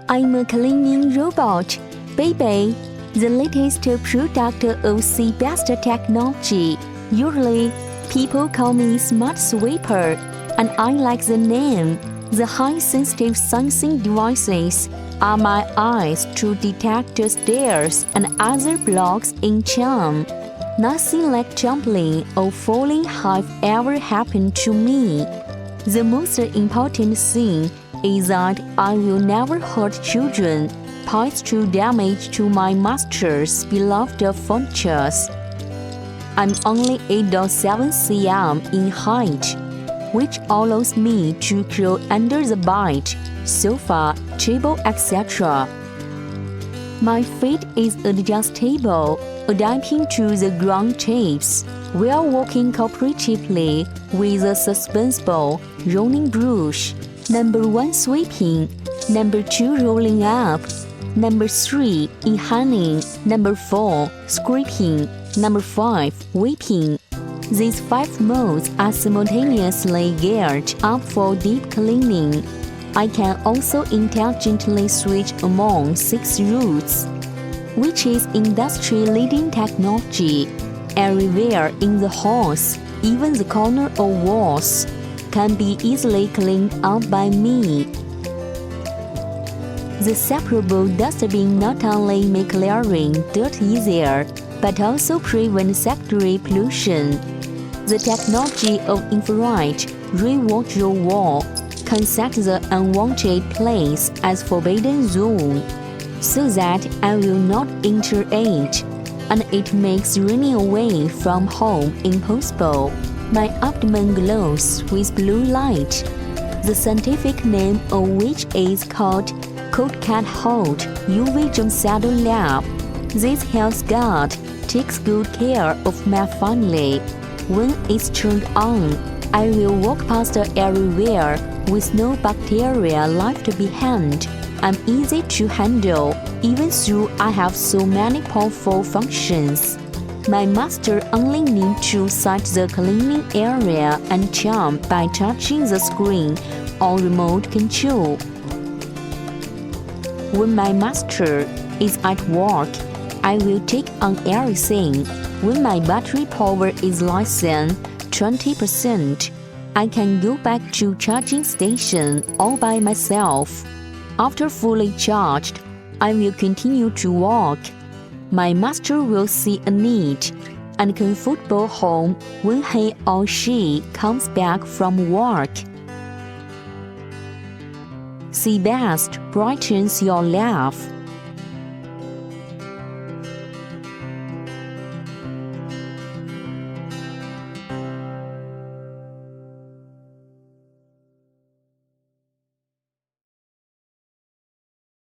I'm a cleaning robot, baby, the latest product of the best technology. Usually, people call me smart sweeper, and I like the name. The high-sensitive sensing devices are my eyes to detect stairs and other blocks in jam. Nothing like jumping or falling have ever happened to me. The most important thing is that I will never hurt children, pose true damage to my master's beloved furniture. I'm only 8.7 cm in height, which allows me to crawl under the bed, sofa, table, etc. My feet is adjustable, adapting to the ground shapes, while walking cooperatively with a suspenseful rolling brush. Number 1 sweeping, number 2 rolling up, number 3 inhaling, number 4 scraping, number 5 whipping. These 5 modes are simultaneously geared up for deep cleaning. I can also intelligently switch among 6 routes, which is industry-leading technology. Everywhere in the house, even the corner or walls, can be easily cleaned up by me. The separable dustbin not only make clearing dirt easier, but also prevent secondary pollution. The technology of infrared rainwater wall can set the unwanted place as forbidden zone, so that I will not enter it, and it makes running away from home impossible. My abdomen glows with blue light, the scientific name of which is called Cold Cat Hold UV Jump Shadow Lab. This health guard takes good care of my family. When it's turned on, I will walk past everywhere with no bacteria left behind. I'm easy to handle, even though I have so many powerful functions. My master only needs to set the cleaning area and jump by touching the screen or remote control. When my master is at work, I will take on everything. When my battery power is less than 20%, I can go back to charging station all by myself. After fully charged, I will continue to walk. My master will see a neat and comfortable home when he or she comes back from work. The best brightens your life.